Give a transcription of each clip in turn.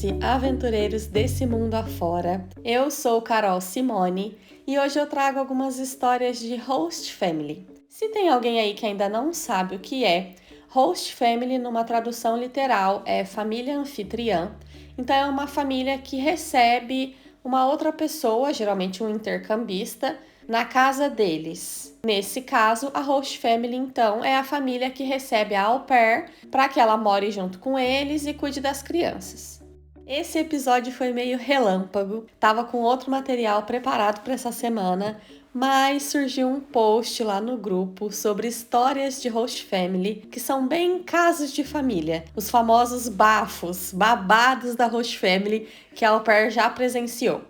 Aventureiras e aventureiros desse mundo afora. Eu sou Carol Simone e hoje eu trago algumas histórias de Host Family. Se tem alguém aí que ainda não sabe o que é, Host Family numa tradução literal é família anfitriã. Então é uma família que recebe uma outra pessoa, geralmente um intercambista, na casa deles. Nesse caso, a host family, então, é a família que recebe a au pair para que ela more junto com eles e cuide das crianças. Esse episódio foi meio relâmpago, tava com outro material preparado para essa semana, mas surgiu um post lá no grupo sobre histórias de host family que são bem casos de família, os famosos bafos, babados da host family que a au pair já presenciou.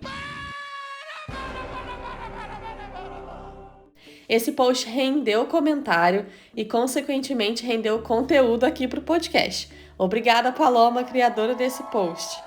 Esse post rendeu comentário e, consequentemente, rendeu conteúdo aqui para o podcast. Obrigada, Paloma, criadora desse post.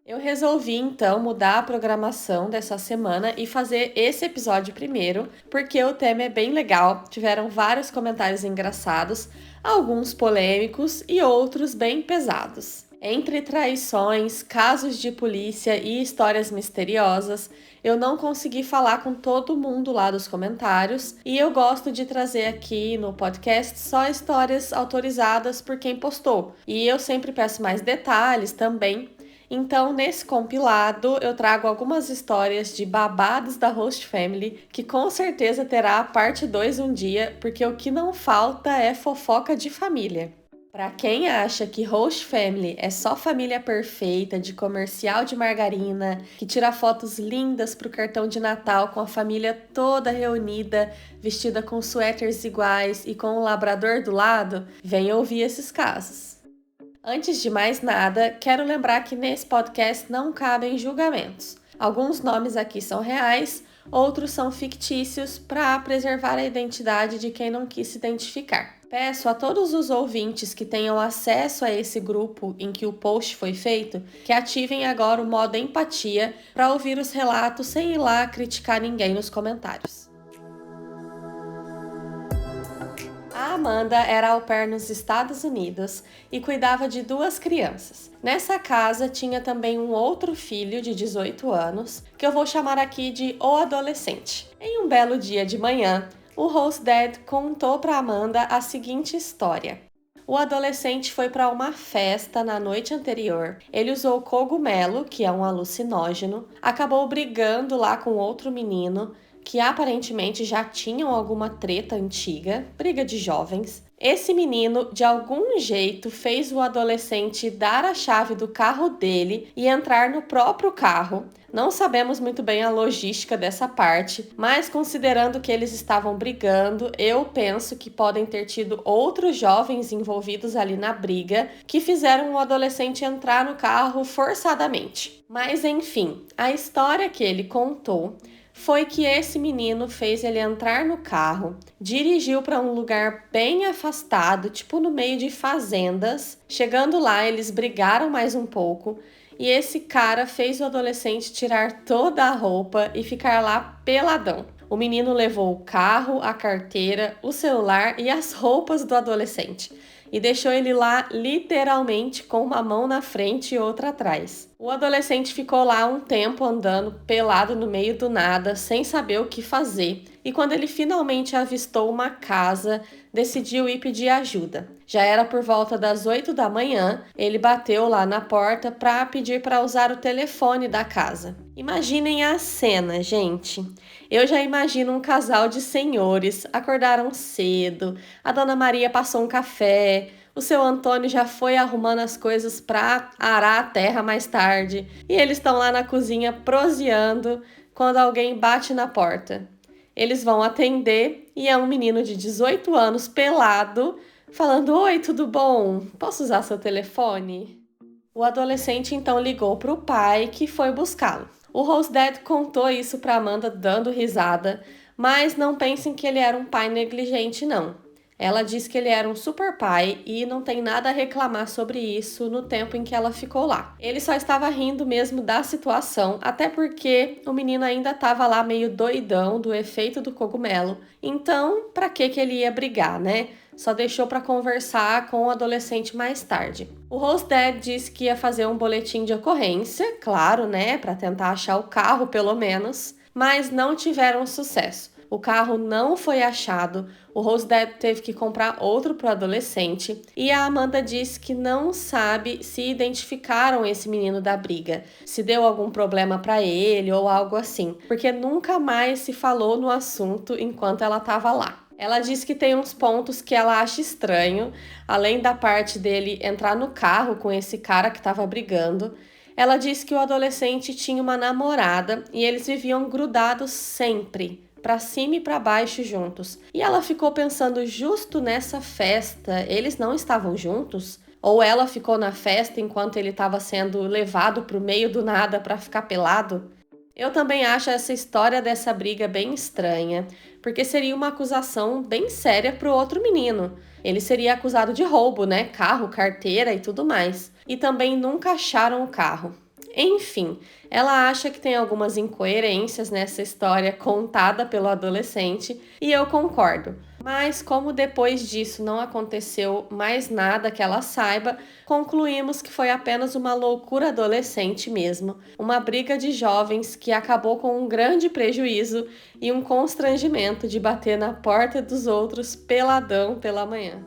Eu resolvi, então, mudar a programação dessa semana e fazer esse episódio primeiro, porque o tema é bem legal, tiveram vários comentários engraçados, alguns polêmicos e outros bem pesados. Entre traições, casos de polícia e histórias misteriosas, eu não consegui falar com todo mundo lá dos comentários e eu gosto de trazer aqui no podcast só histórias autorizadas por quem postou. E eu sempre peço mais detalhes também. Então, nesse compilado, eu trago algumas histórias de babados da Host Family, que com certeza terá a parte 2 um dia, porque o que não falta é fofoca de família. Para quem acha que Host Family é só família perfeita de comercial de margarina, que tira fotos lindas pro cartão de Natal com a família toda reunida, vestida com suéteres iguais e com um labrador do lado, vem ouvir esses casos. Antes de mais nada, quero lembrar que nesse podcast não cabem julgamentos. Alguns nomes aqui são reais, outros são fictícios para preservar a identidade de quem não quis se identificar. Peço a todos os ouvintes que tenham acesso a esse grupo em que o post foi feito, que ativem agora o modo empatia para ouvir os relatos sem ir lá criticar ninguém nos comentários. A Amanda era au pair nos Estados Unidos e cuidava de 2 crianças. Nessa casa tinha também um outro filho de 18 anos, que eu vou chamar aqui de o adolescente. Em um belo dia de manhã, o host dad contou para Amanda a seguinte história. O adolescente foi para uma festa na noite anterior. Ele usou cogumelo, que é um alucinógeno, acabou brigando lá com outro menino, que aparentemente já tinham alguma treta antiga, briga de jovens. Esse menino, de algum jeito, fez o adolescente dar a chave do carro dele e entrar no próprio carro. Não sabemos muito bem a logística dessa parte, mas considerando que eles estavam brigando, eu penso que podem ter tido outros jovens envolvidos ali na briga que fizeram o adolescente entrar no carro forçadamente. Mas enfim, a história que ele contou foi que esse menino fez ele entrar no carro, dirigiu para um lugar bem afastado, tipo no meio de fazendas. Chegando lá, eles brigaram mais um pouco e esse cara fez o adolescente tirar toda a roupa e ficar lá peladão. O menino levou o carro, a carteira, o celular e as roupas do adolescente e deixou ele lá literalmente com uma mão na frente e outra atrás. O adolescente ficou lá um tempo andando pelado no meio do nada, sem saber o que fazer, e quando ele finalmente avistou uma casa, decidiu ir pedir ajuda. Já era por volta das 8 da manhã, ele bateu lá na porta para pedir para usar o telefone da casa. Imaginem a cena, gente. Eu já imagino um casal de senhores, acordaram cedo, a Dona Maria passou um café, o seu Antônio já foi arrumando as coisas para arar a terra mais tarde, e eles estão lá na cozinha proseando quando alguém bate na porta. Eles vão atender e é um menino de 18 anos pelado, falando: "Oi, tudo bom? Posso usar seu telefone?" O adolescente então ligou para o pai, que foi buscá-lo. O host dad contou isso para Amanda dando risada, mas não pensem que ele era um pai negligente, não. Ela diz que ele era um super pai e não tem nada a reclamar sobre isso no tempo em que ela ficou lá. Ele só estava rindo mesmo da situação, até porque o menino ainda estava lá meio doidão do efeito do cogumelo. Então, para que ele ia brigar, né? Só deixou para conversar com o adolescente mais tarde. O host dad disse que ia fazer um boletim de ocorrência, claro, né, para tentar achar o carro pelo menos, mas não tiveram sucesso. O carro não foi achado, o host dad teve que comprar outro para o adolescente e a Amanda disse que não sabe se identificaram esse menino da briga, se deu algum problema para ele ou algo assim, porque nunca mais se falou no assunto enquanto ela estava lá. Ela diz que tem uns pontos que ela acha estranho, além da parte dele entrar no carro com esse cara que estava brigando. Ela diz que o adolescente tinha uma namorada e eles viviam grudados sempre, para cima e para baixo juntos. E ela ficou pensando, justo nessa festa, eles não estavam juntos? Ou ela ficou na festa enquanto ele estava sendo levado para o meio do nada para ficar pelado? Eu também acho essa história dessa briga bem estranha, porque seria uma acusação bem séria para o outro menino. Ele seria acusado de roubo, né? Carro, carteira e tudo mais. E também nunca acharam o carro. Enfim, ela acha que tem algumas incoerências nessa história contada pelo adolescente e eu concordo. Mas como depois disso não aconteceu mais nada que ela saiba, concluímos que foi apenas uma loucura adolescente mesmo, uma briga de jovens que acabou com um grande prejuízo e um constrangimento de bater na porta dos outros peladão pela manhã.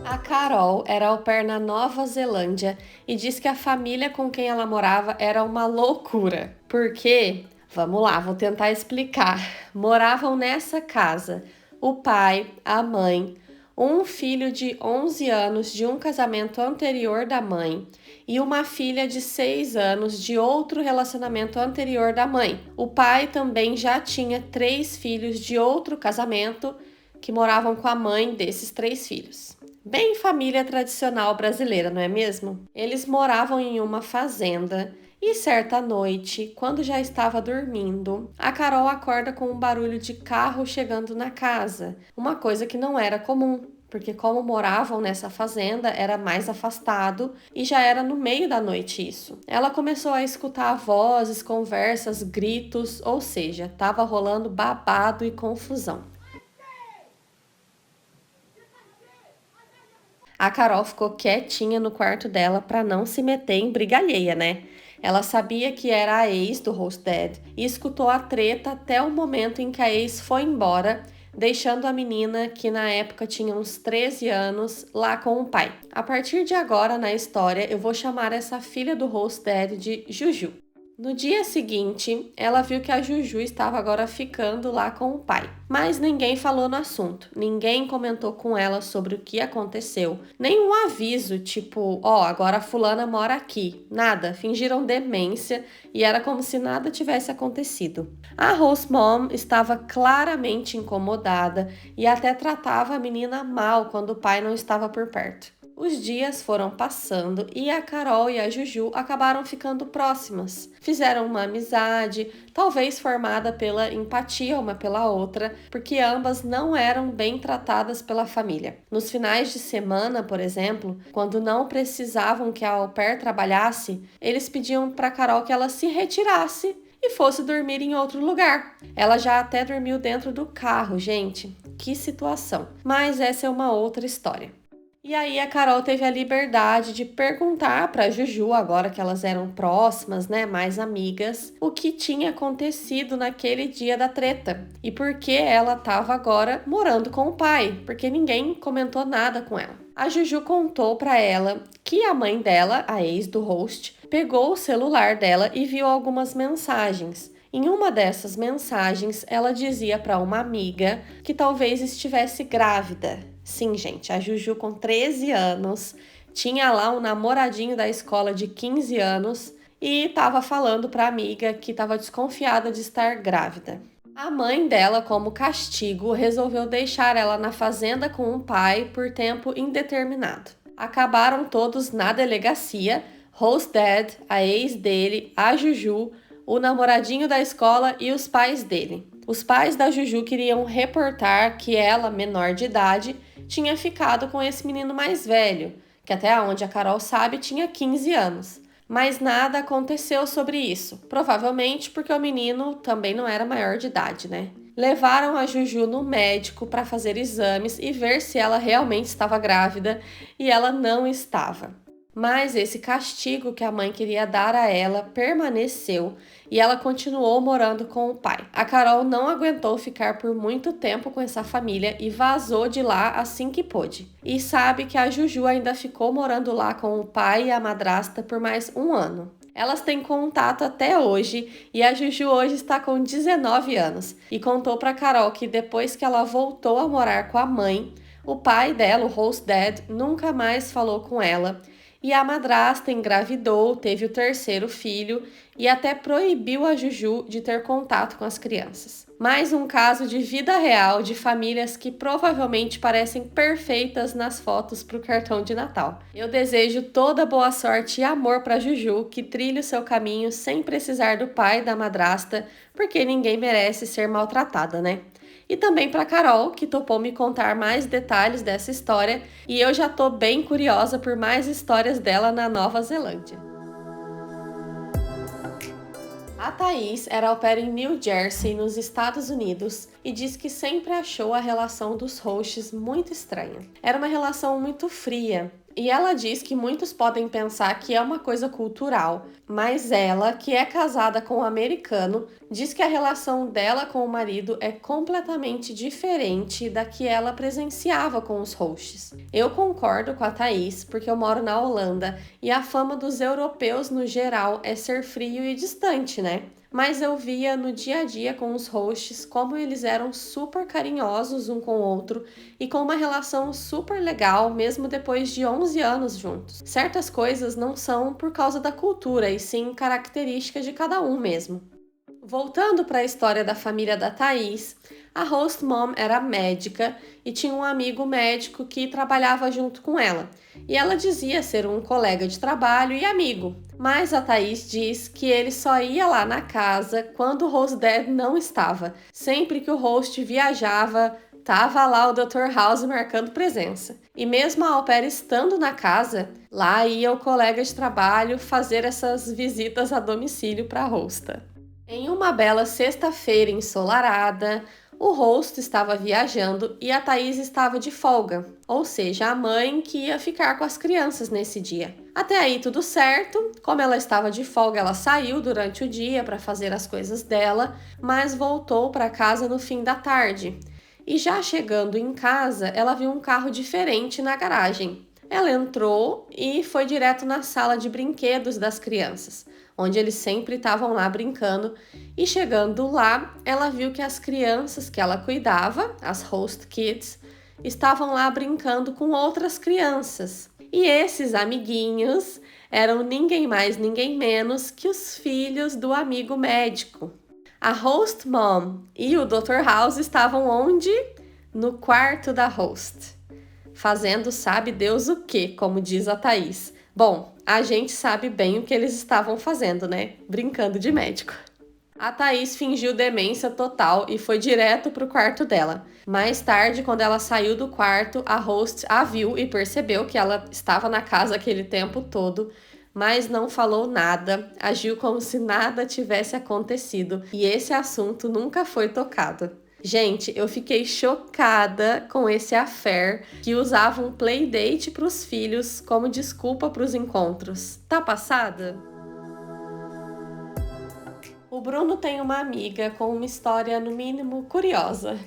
A Carol era au pair na Nova Zelândia e diz que a família com quem ela morava era uma loucura. Porque, vamos lá, vou tentar explicar. Moravam nessa casa o pai, a mãe, um filho de 11 anos de um casamento anterior da mãe e uma filha de 6 anos de outro relacionamento anterior da mãe. O pai também já tinha 3 filhos de outro casamento que moravam com a mãe desses 3 filhos. Bem família tradicional brasileira, não é mesmo? Eles moravam em uma fazenda e certa noite, quando já estava dormindo, a Carol acorda com um barulho de carro chegando na casa, uma coisa que não era comum, porque como moravam nessa fazenda era mais afastado e já era no meio da noite isso. Ela começou a escutar vozes, conversas, gritos, ou seja, estava rolando babado e confusão. A Carol ficou quietinha no quarto dela para não se meter em briga alheia, né? Ela sabia que era a ex do host dad e escutou a treta até o momento em que a ex foi embora, deixando a menina, que na época tinha uns 13 anos, lá com o pai. A partir de agora na história, eu vou chamar essa filha do host dad de Juju. No dia seguinte, ela viu que a Juju estava agora ficando lá com o pai. Mas ninguém falou no assunto, ninguém comentou com ela sobre o que aconteceu. Nenhum aviso, tipo, agora a fulana mora aqui. Nada, fingiram demência e era como se nada tivesse acontecido. A host mom estava claramente incomodada e até tratava a menina mal quando o pai não estava por perto. Os dias foram passando e a Carol e a Juju acabaram ficando próximas. Fizeram uma amizade, talvez formada pela empatia uma pela outra, porque ambas não eram bem tratadas pela família. Nos finais de semana, por exemplo, quando não precisavam que a au pair trabalhasse, eles pediam para Carol que ela se retirasse e fosse dormir em outro lugar. Ela já até dormiu dentro do carro, gente. Que situação. Mas essa é uma outra história. E aí a Carol teve a liberdade de perguntar para a Juju, agora que elas eram próximas, né, mais amigas, o que tinha acontecido naquele dia da treta e por que ela estava agora morando com o pai, porque ninguém comentou nada com ela. A Juju contou para ela que a mãe dela, a ex do host, pegou o celular dela e viu algumas mensagens. Em uma dessas mensagens, ela dizia para uma amiga que talvez estivesse grávida. Sim, gente, a Juju com 13 anos, tinha lá um namoradinho da escola de 15 anos e estava falando para a amiga que estava desconfiada de estar grávida. A mãe dela, como castigo, resolveu deixar ela na fazenda com o pai por tempo indeterminado. Acabaram todos na delegacia, host dad, a ex dele, a Juju, o namoradinho da escola e os pais dele. Os pais da Juju queriam reportar que ela, menor de idade, tinha ficado com esse menino mais velho, que até onde a Carol sabe tinha 15 anos. Mas nada aconteceu sobre isso, provavelmente porque o menino também não era maior de idade, né? Levaram a Juju no médico para fazer exames e ver se ela realmente estava grávida, e ela não estava. Mas esse castigo que a mãe queria dar a ela permaneceu e ela continuou morando com o pai. A Carol não aguentou ficar por muito tempo com essa família e vazou de lá assim que pôde. E sabe que a Juju ainda ficou morando lá com o pai e a madrasta por mais um ano. Elas têm contato até hoje e a Juju hoje está com 19 anos e contou para Carol que depois que ela voltou a morar com a mãe, o pai dela, o host dad, nunca mais falou com ela. E a madrasta engravidou, teve o terceiro filho e até proibiu a Juju de ter contato com as crianças. Mais um caso de vida real de famílias que provavelmente parecem perfeitas nas fotos para o cartão de Natal. Eu desejo toda boa sorte e amor para Juju, que trilhe o seu caminho sem precisar do pai e da madrasta, porque ninguém merece ser maltratada, né? E também para Carol, que topou me contar mais detalhes dessa história, e eu já tô bem curiosa por mais histórias dela na Nova Zelândia. A Thaís era au pair em New Jersey, nos Estados Unidos, e diz que sempre achou a relação dos hosts muito estranha. Era uma relação muito fria. E ela diz que muitos podem pensar que é uma coisa cultural, mas ela, que é casada com um americano, diz que a relação dela com o marido é completamente diferente da que ela presenciava com os hosts. Eu concordo com a Thaís, porque eu moro na Holanda e a fama dos europeus no geral é ser frio e distante, né? Mas eu via no dia a dia com os hosts como eles eram super carinhosos um com o outro e com uma relação super legal, mesmo depois de 11 anos juntos. Certas coisas não são por causa da cultura, e sim características de cada um mesmo. Voltando para a história da família da Thaís, a host mom era médica e tinha um amigo médico que trabalhava junto com ela. E ela dizia ser um colega de trabalho e amigo. Mas a Thaís diz que ele só ia lá na casa quando o host dad não estava. Sempre que o host viajava, tava lá o Dr. House marcando presença. E mesmo a au pair estando na casa, lá ia o colega de trabalho fazer essas visitas a domicílio para a hosta. Em uma bela sexta-feira ensolarada, o host estava viajando e a Thaís estava de folga, ou seja, a mãe que ia ficar com as crianças nesse dia. Até aí tudo certo, como ela estava de folga, ela saiu durante o dia para fazer as coisas dela, mas voltou para casa no fim da tarde. E já chegando em casa, ela viu um carro diferente na garagem. Ela entrou e foi direto na sala de brinquedos das crianças, onde eles sempre estavam lá brincando, e chegando lá, ela viu que as crianças que ela cuidava, as host kids, estavam lá brincando com outras crianças. E esses amiguinhos eram ninguém mais, ninguém menos que os filhos do amigo médico. A host mom e o Dr. House estavam onde? No quarto da host, fazendo sabe Deus o que, como diz a Thaís. Bom, a gente sabe bem o que eles estavam fazendo, né? Brincando de médico. A Thaís fingiu demência total e foi direto pro quarto dela. Mais tarde, quando ela saiu do quarto, a host a viu e percebeu que ela estava na casa aquele tempo todo, mas não falou nada, agiu como se nada tivesse acontecido e esse assunto nunca foi tocado. Gente, eu fiquei chocada com esse affair que usava um playdate para os filhos como desculpa para os encontros. Tá passada? O Bruno tem uma amiga com uma história, no mínimo, curiosa.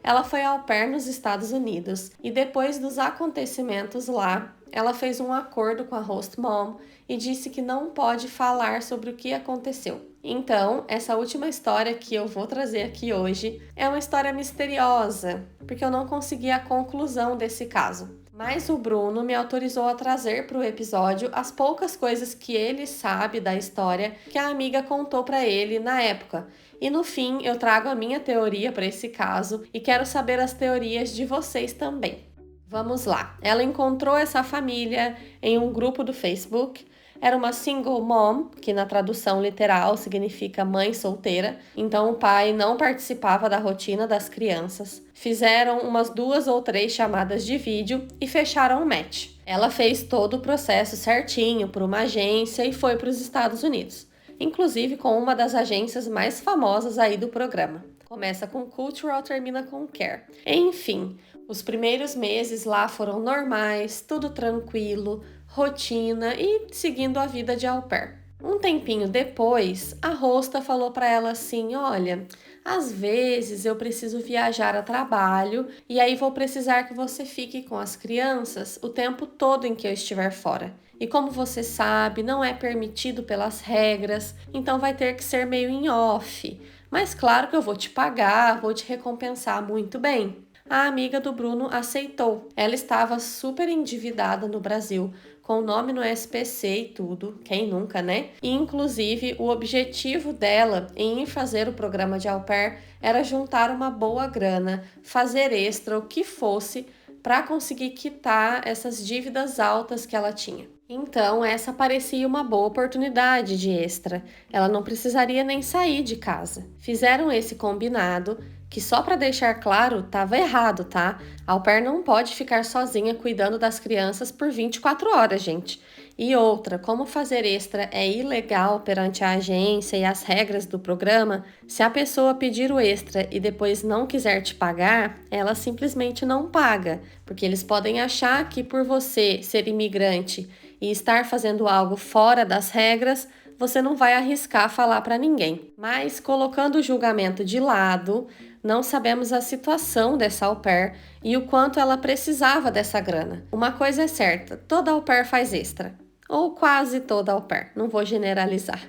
Ela foi au pair nos Estados Unidos e depois dos acontecimentos lá, ela fez um acordo com a host mom e disse que não pode falar sobre o que aconteceu. Então, essa última história que eu vou trazer aqui hoje é uma história misteriosa, porque eu não consegui a conclusão desse caso. Mas o Bruno me autorizou a trazer para o episódio as poucas coisas que ele sabe da história que a amiga contou para ele na época. E no fim, eu trago a minha teoria para esse caso e quero saber as teorias de vocês também. Vamos lá. Ela encontrou essa família em um grupo do Facebook. Era uma single mom, que na tradução literal significa mãe solteira, então o pai não participava da rotina das crianças. Fizeram umas 2 ou 3 chamadas de vídeo e fecharam o match. Ela fez todo o processo certinho por uma agência e foi para os Estados Unidos, inclusive com uma das agências mais famosas aí do programa. Começa com Cultural, termina com Care. Enfim, os primeiros meses lá foram normais, tudo tranquilo, rotina e seguindo a vida de au pair. Um tempinho depois, a hosta falou para ela assim: olha, às vezes eu preciso viajar a trabalho e aí vou precisar que você fique com as crianças o tempo todo em que eu estiver fora. E como você sabe, não é permitido pelas regras, então vai ter que ser meio em off. Mas claro que eu vou te pagar, vou te recompensar muito bem. A amiga do Bruno aceitou. Ela estava super endividada no Brasil, com o nome no SPC e tudo, quem nunca, né? E inclusive o objetivo dela em ir fazer o programa de au pair era juntar uma boa grana, fazer extra, o que fosse, para conseguir quitar essas dívidas altas que ela tinha. Então, essa parecia uma boa oportunidade de extra. Ela não precisaria nem sair de casa. Fizeram esse combinado, que só para deixar claro, estava errado, tá? A au pair não pode ficar sozinha cuidando das crianças por 24 horas, gente. E outra, como fazer extra é ilegal perante a agência e as regras do programa, se a pessoa pedir o extra e depois não quiser te pagar, ela simplesmente não paga, porque eles podem achar que por você ser imigrante e estar fazendo algo fora das regras, você não vai arriscar falar para ninguém. Mas colocando o julgamento de lado, não sabemos a situação dessa au pair e o quanto ela precisava dessa grana. Uma coisa é certa, toda au pair faz extra. Ou quase toda au pair, não vou generalizar.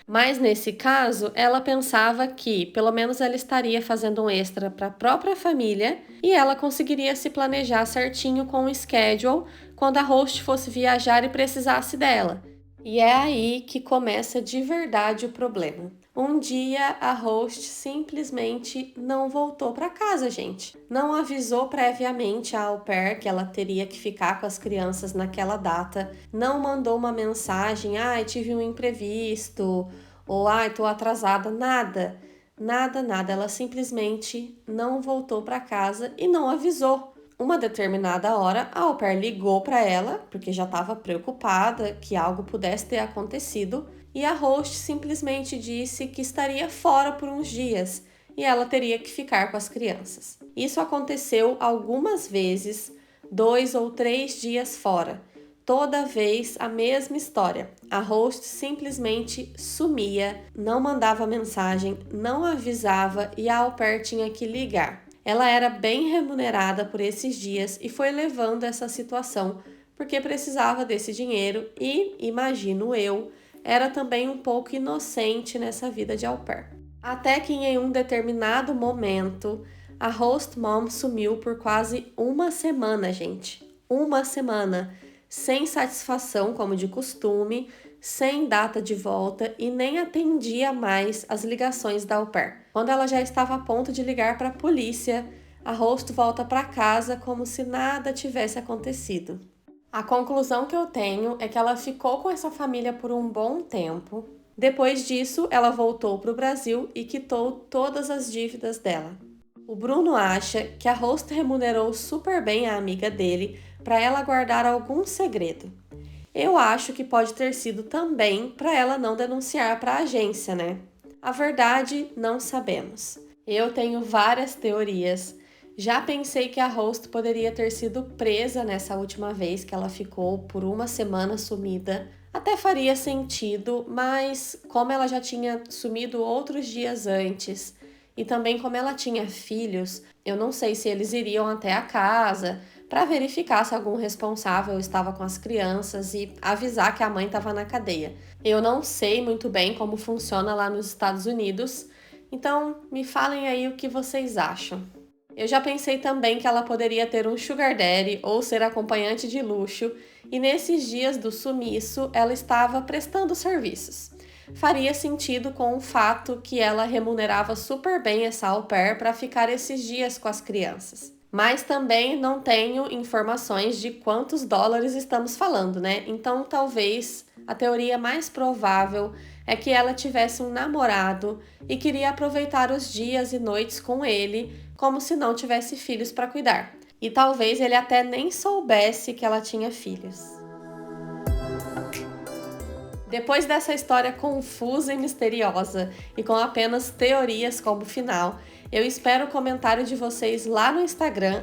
Mas nesse caso, ela pensava que pelo menos ela estaria fazendo um extra para a própria família e ela conseguiria se planejar certinho com o schedule quando a host fosse viajar e precisasse dela. E é aí que começa de verdade o problema. Um dia a host simplesmente não voltou para casa, gente. Não avisou previamente a au pair que ela teria que ficar com as crianças naquela data. Não mandou uma mensagem: ai, tive um imprevisto, ou ai, tô atrasada. Nada, nada, nada. Ela simplesmente não voltou para casa e não avisou. Uma determinada hora, a au pair ligou para ela, porque já estava preocupada que algo pudesse ter acontecido, e a host simplesmente disse que estaria fora por uns dias e ela teria que ficar com as crianças. Isso aconteceu algumas vezes, 2 ou 3 dias fora. Toda vez a mesma história. A host simplesmente sumia, não mandava mensagem, não avisava e a au pair tinha que ligar. Ela era bem remunerada por esses dias e foi levando essa situação porque precisava desse dinheiro e, imagino eu, era também um pouco inocente nessa vida de au pair. Até que em um determinado momento, a host mom sumiu por quase uma semana, gente. Uma semana, sem satisfação como de costume, sem data de volta e nem atendia mais as ligações da au pair. Quando ela já estava a ponto de ligar para a polícia, a host volta para casa como se nada tivesse acontecido. A conclusão que eu tenho é que ela ficou com essa família por um bom tempo. Depois disso, ela voltou para o Brasil e quitou todas as dívidas dela. O Bruno acha que a host remunerou super bem a amiga dele para ela guardar algum segredo. Eu acho que pode ter sido também para ela não denunciar para a agência, né? A verdade, não sabemos. Eu tenho várias teorias. Já pensei que a host poderia ter sido presa nessa última vez que ela ficou por uma semana sumida. Até faria sentido, mas como ela já tinha sumido outros dias antes e também como ela tinha filhos, eu não sei se eles iriam até a casa para verificar se algum responsável estava com as crianças e avisar que a mãe estava na cadeia. Eu não sei muito bem como funciona lá nos Estados Unidos, então me falem aí o que vocês acham. Eu já pensei também que ela poderia ter um sugar daddy ou ser acompanhante de luxo, e nesses dias do sumiço ela estava prestando serviços. Faria sentido com o fato que ela remunerava super bem essa au pair para ficar esses dias com as crianças. Mas também não tenho informações de quantos dólares estamos falando, né? Então talvez A teoria mais provável é que ela tivesse um namorado e queria aproveitar os dias e noites com ele, como se não tivesse filhos para cuidar. E talvez ele até nem soubesse que ela tinha filhos. Depois dessa história confusa e misteriosa e com apenas teorias como final, eu espero o comentário de vocês lá no Instagram,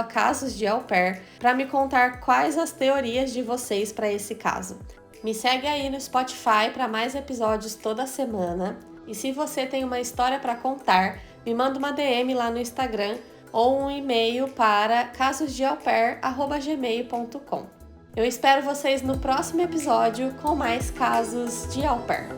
@casosdeaupair, para me contar quais as teorias de vocês para esse caso. Me segue aí no Spotify para mais episódios toda semana. E se você tem uma história para contar, me manda uma DM lá no Instagram ou um e-mail para casosdeaupair@gmail.com. Eu espero vocês no próximo episódio com mais casos de au pair.